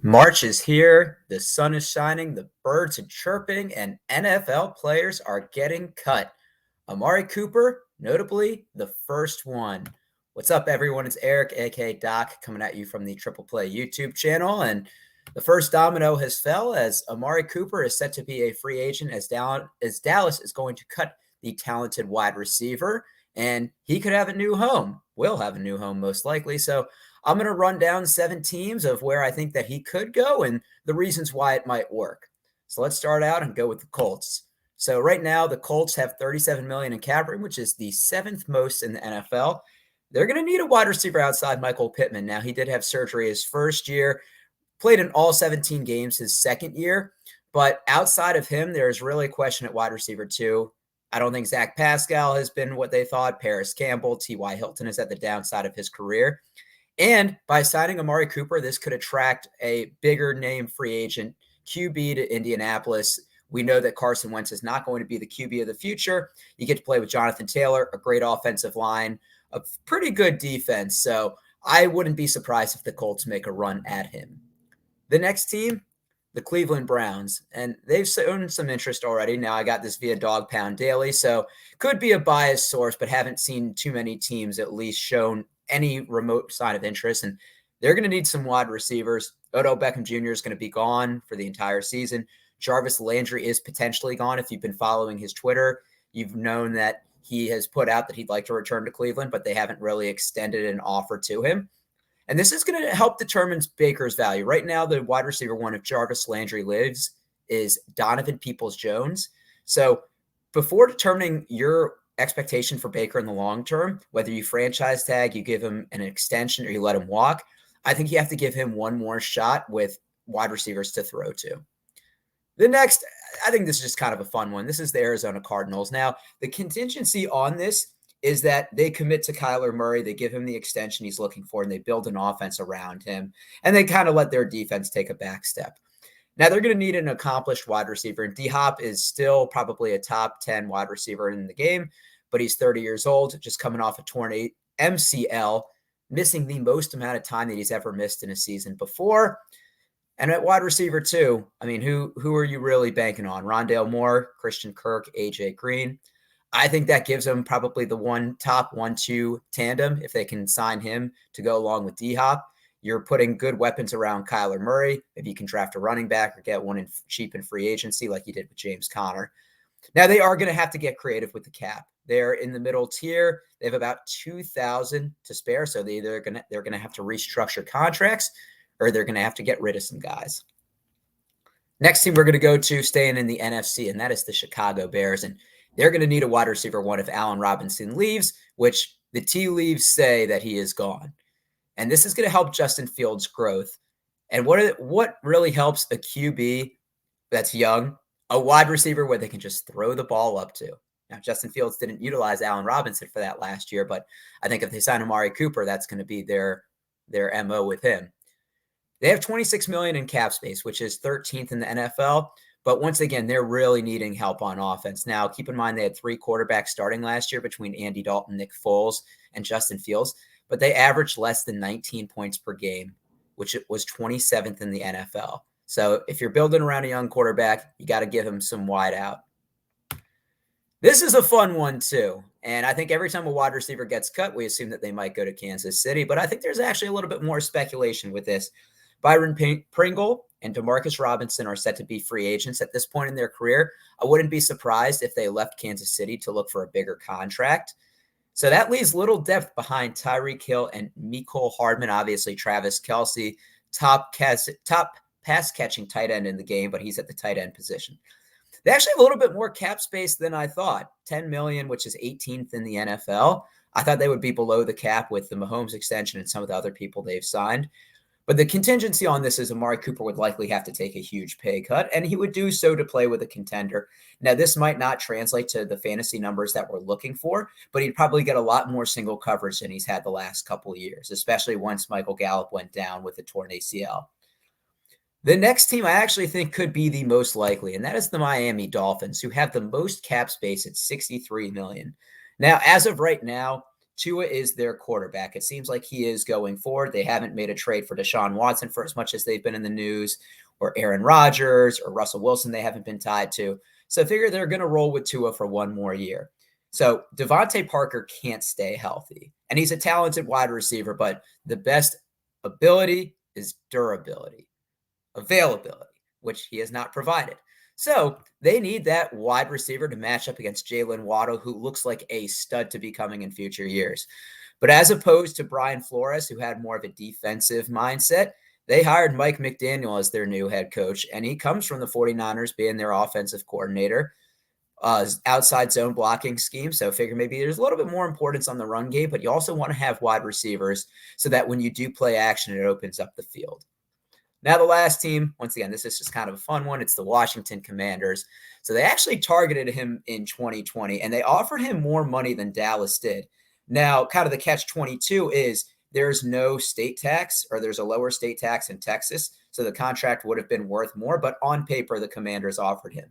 March is here, the sun is shining, the birds are chirping, and NFL players are getting cut. Amari Cooper, notably the first one. What's up, everyone? It's Eric, aka Doc, coming at you from the Triple Play YouTube channel. And the first domino has fell as Amari Cooper is set to be a free agent as Dallas is going to cut the talented wide receiver, and he could have a new home. Will have a new home, most likely. So I'm going to run down 7 teams of where I think that he could go and the reasons why it might work. So let's start out and go with the Colts. So right now, the Colts have $37 million in cap room, which is the 7th most in the NFL. They're going to need a wide receiver outside Michael Pittman. Now, he did have surgery his first year, played in all 17 games his second year. But outside of him, there's really a question at wide receiver too. I don't think Zach Pascal has been what they thought. Paris Campbell, T.Y. Hilton is at the downside of his career. And by signing Amari Cooper, this could attract a bigger name free agent QB to Indianapolis. We know that Carson Wentz is not going to be the QB of the future. You get to play with Jonathan Taylor, a great offensive line, a pretty good defense. So I wouldn't be surprised if the Colts make a run at him. The next team, the Cleveland Browns, and they've shown some interest already. Now I got this via Dog Pound Daily, so could be a biased source, but haven't seen too many teams at least shown any remote sign of interest. And they're going to need some wide receivers. Odell Beckham Jr. is going to be gone for the entire season. Jarvis Landry is potentially gone. If you've been following his Twitter, you've known that he has put out that he'd like to return to Cleveland, but they haven't really extended an offer to him. And this is going to help determine Baker's value. Right now, the wide receiver one, if Jarvis Landry lives, is Donovan Peoples-Jones. So before determining your expectation for Baker in the long term, whether you franchise tag, you give him an extension, or you let him walk, I think you have to give him one more shot with wide receivers to throw to. The next, I think this is just kind of a fun one. This is the Arizona Cardinals. Now, the contingency on this is that they commit to Kyler Murray, they give him the extension he's looking for, and they build an offense around him, and they kind of let their defense take a back step. Now, they're going to need an accomplished wide receiver, and D-Hop is still probably a top 10 wide receiver in the game, but he's 30 years old, just coming off a torn MCL, missing the most amount of time that he's ever missed in a season before. And at wide receiver too, I mean, who are you really banking on? Rondale Moore, Christian Kirk, AJ Green. I think that gives them probably the top 1-2 tandem if they can sign him to go along with D-Hop. You're putting good weapons around Kyler Murray. Maybe you can draft a running back or get one in cheap in free agency like you did with James Conner. Now, they are going to have to get creative with the cap. They're in the middle tier. They have about $2,000 to spare, so they're going to have to restructure contracts, or they're going to have to get rid of some guys. Next team we're going to go to, staying in the NFC, and that is the Chicago Bears. And they're going to need a wide receiver one if Allen Robinson leaves, which the tea leaves say that he is gone. And this is going to help Justin Fields' growth. And what really helps a QB that's young? A wide receiver where they can just throw the ball up to. Now, Justin Fields didn't utilize Allen Robinson for that last year, but I think if they sign Amari Cooper, that's going to be their MO with him. They have $26 million in cap space, which is 13th in the NFL. But once again, they're really needing help on offense. Now, keep in mind they had 3 quarterbacks starting last year between Andy Dalton, Nick Foles, and Justin Fields, but they averaged less than 19 points per game, which was 27th in the NFL. So if you're building around a young quarterback, you got to give him some wide out. This is a fun one too. And I think every time a wide receiver gets cut, we assume that they might go to Kansas City. But I think there's actually a little bit more speculation with this. Byron Pringle and Demarcus Robinson are set to be free agents at this point in their career. I wouldn't be surprised if they left Kansas City to look for a bigger contract. So that leaves little depth behind Tyreek Hill and Mecole Hardman. Obviously, Travis Kelce, top pass-catching tight end in the game, but he's at the tight end position. They actually have a little bit more cap space than I thought. $10 million, which is 18th in the NFL. I thought they would be below the cap with the Mahomes extension and some of the other people they've signed. But the contingency on this is Amari Cooper would likely have to take a huge pay cut, and he would do so to play with a contender. Now, this might not translate to the fantasy numbers that we're looking for, but he'd probably get a lot more single coverage than he's had the last couple of years, especially once Michael Gallup went down with a torn ACL. The next team I actually think could be the most likely, and that is the Miami Dolphins, who have the most cap space at $63 million. Now, as of right now, Tua is their quarterback. It seems like he is going forward. They haven't made a trade for Deshaun Watson for as much as they've been in the news, or Aaron Rodgers or Russell Wilson they haven't been tied to. So I figure they're going to roll with Tua for one more year. So Devontae Parker can't stay healthy. And he's a talented wide receiver, but the best ability is durability, availability, which he has not provided. So they need that wide receiver to match up against Jalen Waddle, who looks like a stud to be coming in future years. But as opposed to Brian Flores, who had more of a defensive mindset, they hired Mike McDaniel as their new head coach, and he comes from the 49ers being their offensive coordinator, outside zone blocking scheme. So figure maybe there's a little bit more importance on the run game, but you also want to have wide receivers so that when you do play action, it opens up the field. Now, the last team, once again, this is just kind of a fun one. It's the Washington Commanders. So they actually targeted him in 2020, and they offered him more money than Dallas did. Now, kind of the catch-22 is there's no state tax, or there's a lower state tax in Texas, so the contract would have been worth more, but on paper, the Commanders offered him.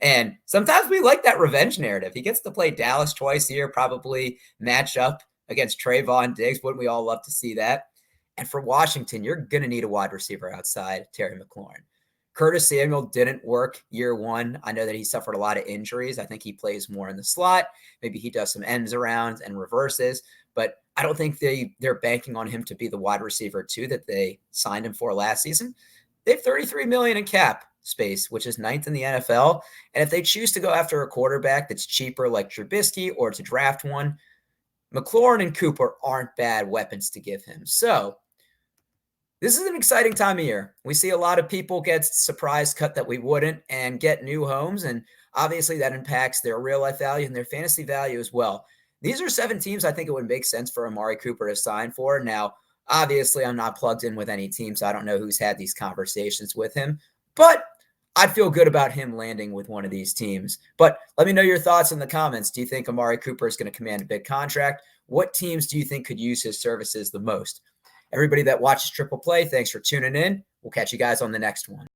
And sometimes we like that revenge narrative. He gets to play Dallas twice a year, probably match up against Trayvon Diggs. Wouldn't we all love to see that? And for Washington, you're going to need a wide receiver outside Terry McLaurin. Curtis Samuel didn't work year one. I know that he suffered a lot of injuries. I think he plays more in the slot. Maybe he does some ends arounds and reverses, but I don't think they're banking on him to be the wide receiver too that they signed him for last season. They have $33 million in cap space, which is ninth in the NFL. And if they choose to go after a quarterback that's cheaper like Trubisky, or to draft one, McLaurin and Cooper aren't bad weapons to give him. So this is an exciting time of year. We see a lot of people get surprise cut that we wouldn't and get new homes. And obviously that impacts their real life value and their fantasy value as well. These are 7 teams I think it would make sense for Amari Cooper to sign for. Now, obviously I'm not plugged in with any team, so I don't know who's had these conversations with him, but I'd feel good about him landing with one of these teams. But let me know your thoughts in the comments. Do you think Amari Cooper is going to command a big contract? What teams do you think could use his services the most? Everybody that watches Triple Play, thanks for tuning in. We'll catch you guys on the next one.